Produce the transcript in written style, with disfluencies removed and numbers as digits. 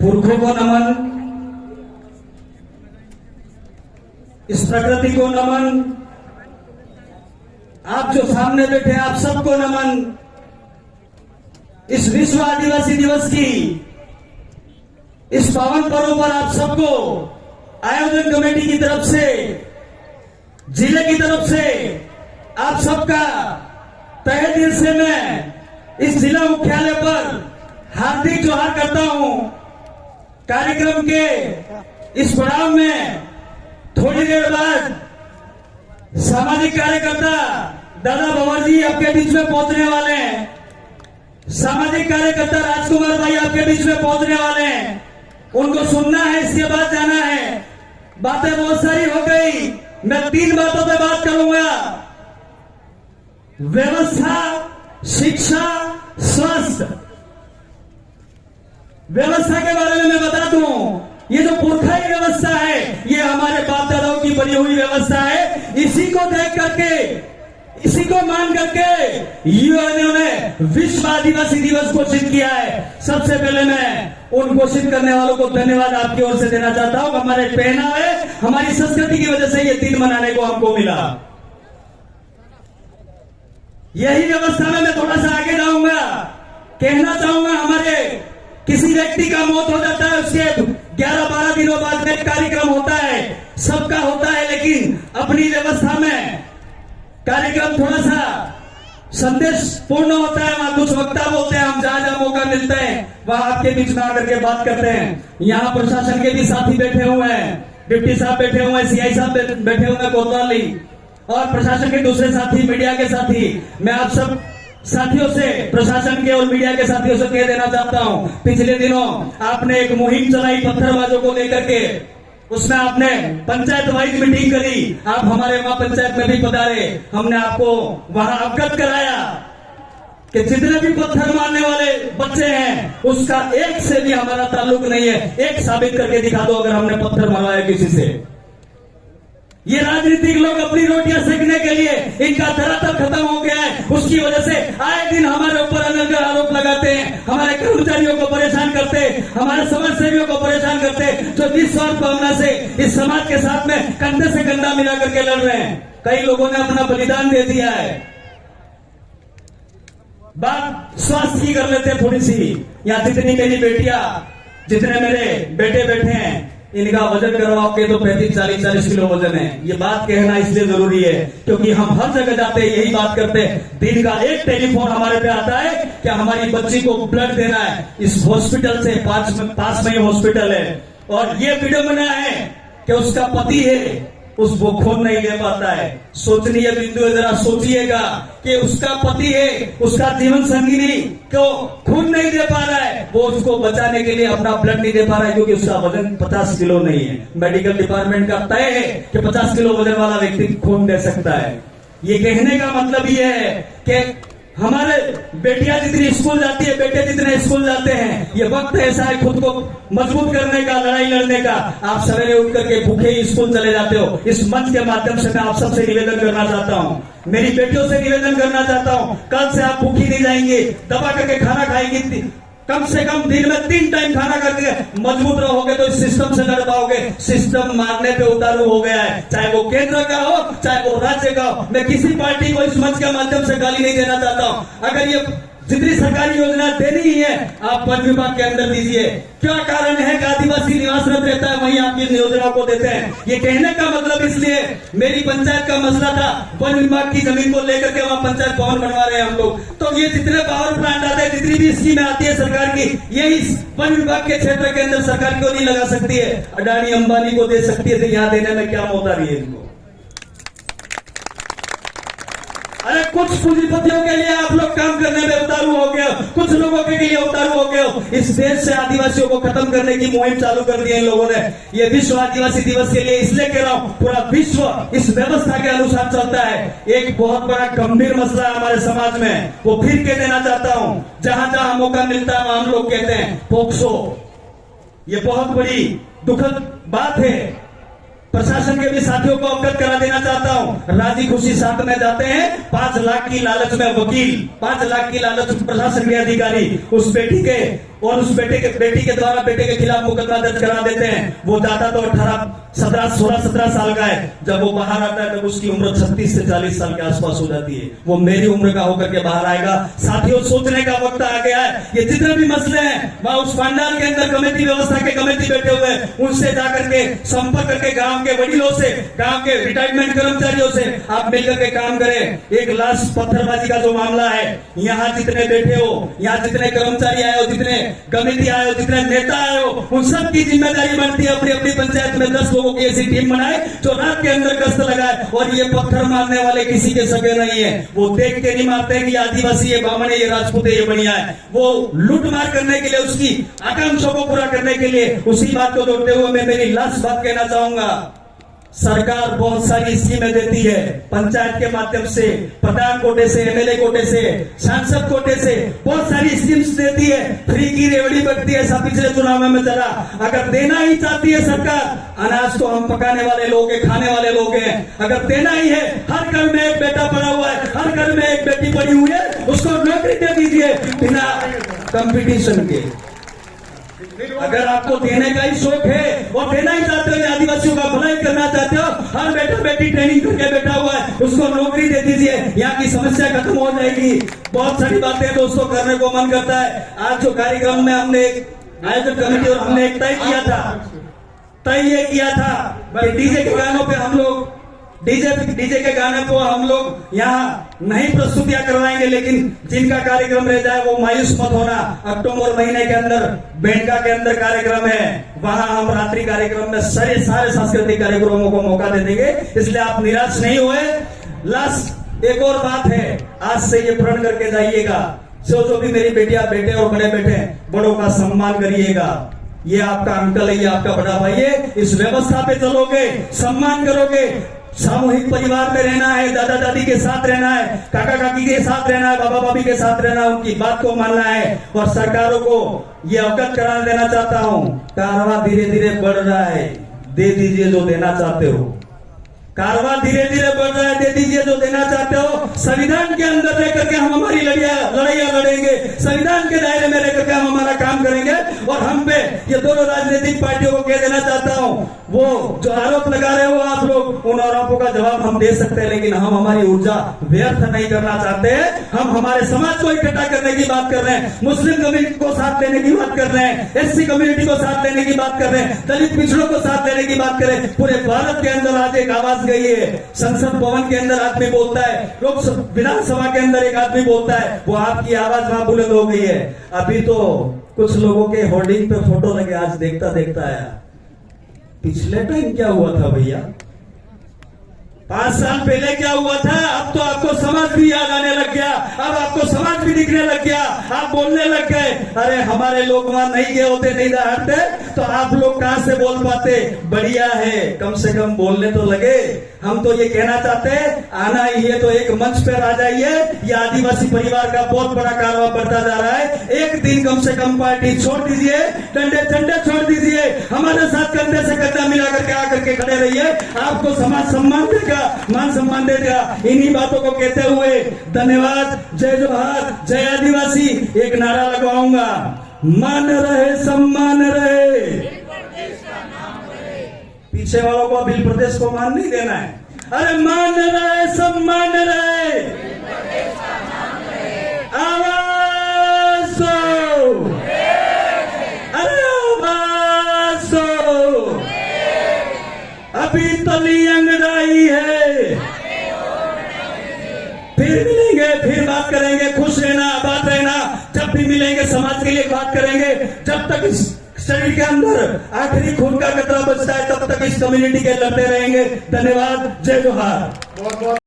पुरखों को नमन, इस प्रकृति को नमन, आप जो सामने बैठे हैं आप सबको नमन। इस विश्व आदिवासी दिवस की इस पावन पर्व पर आप सबको आयोजन कमेटी की तरफ से, जिले की तरफ से आप सबका तहे दिल से मैं इस जिला मुख्यालय पर हार्दिक जोहार करता हूं। कार्यक्रम के इस पड़ाव में थोड़ी देर बाद सामाजिक कार्यकर्ता दादा भंवर जी आपके बीच में पहुंचने वाले हैं। सामाजिक कार्यकर्ता राजकुमार भाई आपके बीच में पहुंचने वाले हैं। उनको सुनना है, इसके बाद जाना है। बातें बहुत सारी हो गई, मैं 3 बातों पे बात करूंगा। व्यवस्था, शिक्षा, स्वास्थ्य। व्यवस्था के बारे में मैं बता दूं, ये जो पुरखाई व्यवस्था है ये हमारे बाप दादाओं की बनी हुई व्यवस्था है। इसी को देख करके, इसी को मान करके यूएनओ ने विश्व आदिवासी दिवस घोषित किया है। सबसे पहले मैं उन घोषित करने वालों को धन्यवाद आपकी ओर से देना चाहता हूं। हमारे पहनावे, हमारी संस्कृति की वजह से ये दिन मनाने को हमको मिला। यही व्यवस्था में मैं थोड़ा सा आगे जाऊंगा। कहना चाहूंगा, हमारे किसी व्यक्ति का मौत हो जाता है, उसके 11-12 दिनों बाद में कार्यक्रम होता है, सबका होता है, लेकिन अपनी व्यवस्था में कार्यक्रम थोड़ा सा संदेश पूर्ण होता है। वहां कुछ वक्ता बोलते हैं, हम जहां जहां मौका मिलते हैं वहां आपके बीच में आकर के बात करते हैं। यहाँ प्रशासन के भी साथी बैठे हुए हैं, डिप्टी साहब बैठे हुए हैं, सीआई साहब बैठे हुए हैं कोतवाली, और प्रशासन के दूसरे साथी, मीडिया के साथी। मैं आप सब साथियों से, प्रशासन के और मीडिया के साथियों से कह देना चाहता हूं, पिछले दिनों आपने एक मुहिम चलाई पत्थरबाजों को लेकर के। उसमें आपने पंचायत वाइज मीटिंग करी, आप हमारे वहां पंचायत में भी पधारे। हमने आपको वहां अवगत कराया कि जितने भी पत्थर मारने वाले बच्चे हैं उसका एक से भी हमारा ताल्लुक नहीं है। एक साबित करके दिखा दो अगर हमने पत्थर मरवाया किसी से। ये राजनीतिक लोग अपनी रोटियां सेकने के लिए, इनका धरातल खत्म हो गया है। उसकी वजह से आए दिन हमारे ऊपर अनर्गल आरोप लगाते हैं, हमारे कर्मचारियों को परेशान करते, हमारे समाज सेवियों को परेशान करते, जो निस्वार्थ भावना से इस समाज के साथ में कंधे से कंधा मिला करके लड़ रहे हैं। कई लोगों ने अपना बलिदान दे दिया है। बात स्वास्थ्य की कर लेते हैं थोड़ी सी। यहाँ जितनी मेरी बेटियां, जितने मेरे बेटे बैठे हैं, इनका वजन करवाओगे तो 35-40 किलो वजन है। ये बात कहना इसलिए जरूरी है क्योंकि हम हर जगह जाते हैं, यही बात करते हैं। दिन का एक टेलीफोन हमारे पे आता है कि हमारी बच्ची को ब्लड देना है। इस हॉस्पिटल से पास में हॉस्पिटल है, और ये वीडियो बना है कि उसका पति है, उसको खून नहीं ले पाता है। सोचनीय बिंदु है, जरा सोचिएगा कि उसका पति है, उसका जीवन संगिनी को खून नहीं दे पा रहा है, वो उसको बचाने के लिए अपना ब्लड नहीं दे पा रहा है क्योंकि उसका वजन 50 किलो नहीं है। मेडिकल डिपार्टमेंट का तय है कि 50 किलो वजन वाला व्यक्ति खून दे सकता है। ये कहने का मतलब ये है कि हमारे बेटियां जितनी स्कूल जाती है, बेटे जितने स्कूल जाते हैं, ये वक्त ऐसा है खुद को मजबूत करने का, लड़ाई लड़ने का। आप सवेरे उठ करके भूखे ही स्कूल चले जाते हो। इस मंच के माध्यम से मैं आप सबसे निवेदन करना चाहता हूं, मेरी बेटियों से निवेदन करना चाहता हूं, कल से आप भूखी नहीं जाएंगे, दबा करके खाना खाएंगी। कम से कम दिन में 3 टाइम खाना करके मजबूत रहोगे तो इस सिस्टम से लड़ पाओगे। सिस्टम मारने पे उतारू हो गया है, चाहे वो केंद्र का हो, चाहे वो राज्य का हो। मैं किसी पार्टी को इस मंच के माध्यम से गाली नहीं देना चाहता हूं। अगर ये जितनी सरकारी योजना देनी ही है आप वन विभाग के अंदर दीजिए। क्या कारण है कि आदिवासी निवासरत रहता है वहीं आप इन योजनाओं को देते हैं? ये कहने का मतलब इसलिए, मेरी पंचायत का मसला था, वन विभाग की जमीन को लेकर के वहां पंचायत भवन बनवा रहे हैं हम लोग। तो ये जितने पावर प्लांट आते हैं, जितनी भी स्कीम आती है सरकार की, ये इस वन विभाग के क्षेत्र के अंदर सरकार क्यों नहीं लगा सकती है? अडानी अंबानी को दे सकती है, तो यहाँ देने में क्या मौत आ रही है इनको? अरे कुछ पूंजीपतियों के लिए आप लोग काम करने में उतारू हो गए हो, कुछ लोगों के लिए उतारू हो गए हो। इस देश से आदिवासियों को खत्म करने की मुहिम चालू कर दी है इन लोगों ने। ये विश्व आदिवासी दिवस के लिए इसलिए कह रहा हूं, पूरा विश्व इस व्यवस्था के अनुसार चलता है। एक बहुत बड़ा गंभीर मसला है हमारे समाज में, वो फिर कह देना चाहता हूं, जहां जहां मौका मिलता है हम लोग कहते हैं पोक्सो। ये बहुत बड़ी दुखद बात है। प्रशासन के भी साथियों को अवगत करा देना चाहता हूं। राजी खुशी साथ में जाते हैं, 5 लाख की लालच में वकील, 5 लाख की लालच प्रशासन के अधिकारी उस बेटी के और उस बेटी के द्वारा बेटे के खिलाफ मुकदमा दर्ज करा देते हैं। वो दादा तो 16-17 साल का है, जब वो बाहर आता है तब उसकी उम्र 36 से 40 साल के आसपास हो जाती है। वो मेरी उम्र का होकर के बाहर आएगा। साथियों, सोचने का वक्त आ गया है। ये जितने भी मसले हैं वहां उस पंडाल के अंदर कमेटी व्यवस्था के कमेटी बैठे हुए हैं, उनसे जाकर के संपर्क करके गांव के वडीलों से, गांव के रिटायरमेंट कर्मचारियों से आप मिलकर के काम करें। एक लाश पत्थरबाजी का जो मामला है, यहाँ जितने बैठे हो, यहाँ जितने कर्मचारी आए हो, जितने कमेटी आए हो, जितने नेता आए हो, उन सब की जिम्मेदारी बनती है अपनी अपनी पंचायत में 10 लोगों की ऐसी टीम बनाए जो रात के अंदर गश्त लगाए। और ये पत्थर मारने वाले किसी के सगे नहीं है। वो देख के नहीं मारते कि आदिवासी है, बामण है, ये राजपूत है, ये बनिया है। वो लूट मार करने के लिए, उसकी आकांक्षा को पूरा करने के लिए, उसी बात को जोड़ते हुए मैं मेरी लास्ट बात कहना चाहूंगा। सरकार बहुत सारी स्कीमें देती है, पंचायत के माध्यम से, प्रधान कोटे से, एमएलए कोटे से, सांसद कोटे से बहुत सारी स्कीम्स देती है। फ्री की रेवड़ी बढ़ती है, ऐसा पिछले चुनाव में चला। अगर देना ही चाहती है सरकार, अनाज तो हम पकाने वाले लोग हैं, खाने वाले लोग हैं। अगर देना ही है, हर घर में एक बेटा पड़ा हुआ है, हर घर में एक बेटी पड़ी हुई है, उसको नौकरी दे दीजिए बिना कंपटीशन के। अगर आपको देने का ही शौक है और देना ही चाहते हो, आदिवासियों का भलाई करना चाहते हो, हर बेटा बेटी ट्रेनिंग करके बैठा हुआ है, उसको नौकरी दे दीजिए। यहाँ की समस्या खत्म हो जाएगी। बहुत सारी बातें दोस्तों करने को मन करता है। आज जो कार्यक्रम में हमने आयोजन कमेटी और हमने एक तय ये किया था कि डीजे के गानों पे हम लोग डीजे के गाने को हम लोग यहाँ नहीं प्रस्तुतियां करवाएंगे, लेकिन जिनका कार्यक्रम रह जाए वो मायूस मत होना। अक्टूबर महीने के अंदर बेंडका के अंदर कार्यक्रम है, वहां हम रात्रि कार्यक्रम में सारे सांस्कृतिक कार्यक्रमों को मौका दे देंगे, इसलिए आप निराश नहीं हुए। लास्ट एक और बात है, आज से ये प्रण करके जाइएगा, जो भी मेरी बेटियां बेटे और बड़े बेटे, बड़ों का सम्मान करिएगा। ये आपका अंकल है, ये आपका बड़ा भाई है, इस व्यवस्था पे चलोगे, सम्मान करोगे, सामूहिक परिवार में रहना है, दादा दादी के साथ रहना है, काका काकी के साथ रहना है, बाबा बाबी के साथ रहना है, उनकी बात को मानना है। और सरकारों को ये अवगत करा देना चाहता हूं, कारवां धीरे धीरे बढ़ रहा है, दे दीजिए जो देना चाहते हो। कारवां धीरे धीरे बढ़ रहा है, दे दीजिए जो देना चाहते हो। संविधान के अंदर रह करके हम हमारी लड़ाइयां लड़ेंगे, संविधान के दायरे में रह करके हम हमारा काम करेंगे। और हम पे ये दोनों राजनीतिक पार्टियों को कह देना चाहता हूं, वो जो आरोप लगा रहे हो आप लोग, उन आरोपों का जवाब हम दे सकते हैं, लेकिन हम हमारी ऊर्जा व्यर्थ नहीं करना चाहते हैं। हम हमारे समाज को इकट्ठा करने की बात कर रहे हैं, मुस्लिम कम्युनिटी को साथ लेने की बात कर रहे हैं, एससी कम्युनिटी को साथ लेने की बात कर रहे हैं, दलित पिछड़ों को साथ लेने की बात करें। पूरे भारत के अंदर आज एक आवाज गई है, संसद भवन के अंदर आदमी बोलता है, लोकसभा विधानसभा के अंदर एक आदमी बोलता है, वो आपकी आवाज वहां बुलंद हो गई है। अभी तो कुछ लोगों के होर्डिंग पे फोटो लगे, आज देखता देखता आया। पिछले टाइम क्या हुआ था भैया, 5 साल पहले क्या हुआ था? अब तो आपको समाज भी याद आने लग गया, अब आपको समाज भी दिखने लग गया, आप बोलने लग गए। अरे हमारे लोग वहां नहीं गए होते, नहीं हटते तो आप लोग कहां से बोल पाते? बढ़िया है, कम से कम बोलने तो लगे। हम तो ये कहना चाहते हैं, आना ही है तो एक मंच पर आ जाइए। ये आदिवासी परिवार का बहुत बड़ा कारवां बढ़ता जा रहा है। एक दिन कम से कम पार्टी छोड़ दीजिए, डंडे झंडे छोड़ दीजिए, हमारे साथ कंधे से कंधा मिला करके आकर के खड़े रहिए। आपको समाज सम्मान देगा, मान सम्मान देगा। इन्हीं बातों को कहते हुए धन्यवाद। जय जोहार, जय आदिवासी। एक नारा लगवाऊंगा, मान रहे सम्मान रहे। पीछे वालों को बिल प्रदेश को मान नहीं देना है। अरे मान रहे सम्मान रहे, आवाज दो, अरे आवाज दो। अभी तली अंगड़ाई है, फिर मिलेंगे, फिर बात करेंगे। खुश रहना, बात रहना। जब भी मिलेंगे समाज के लिए बात करेंगे। जब तक इस शरीर के अंदर आखिरी खून का कतरा बचता है, तब तक इस कम्युनिटी के लड़ते रहेंगे। धन्यवाद। जय जोहार।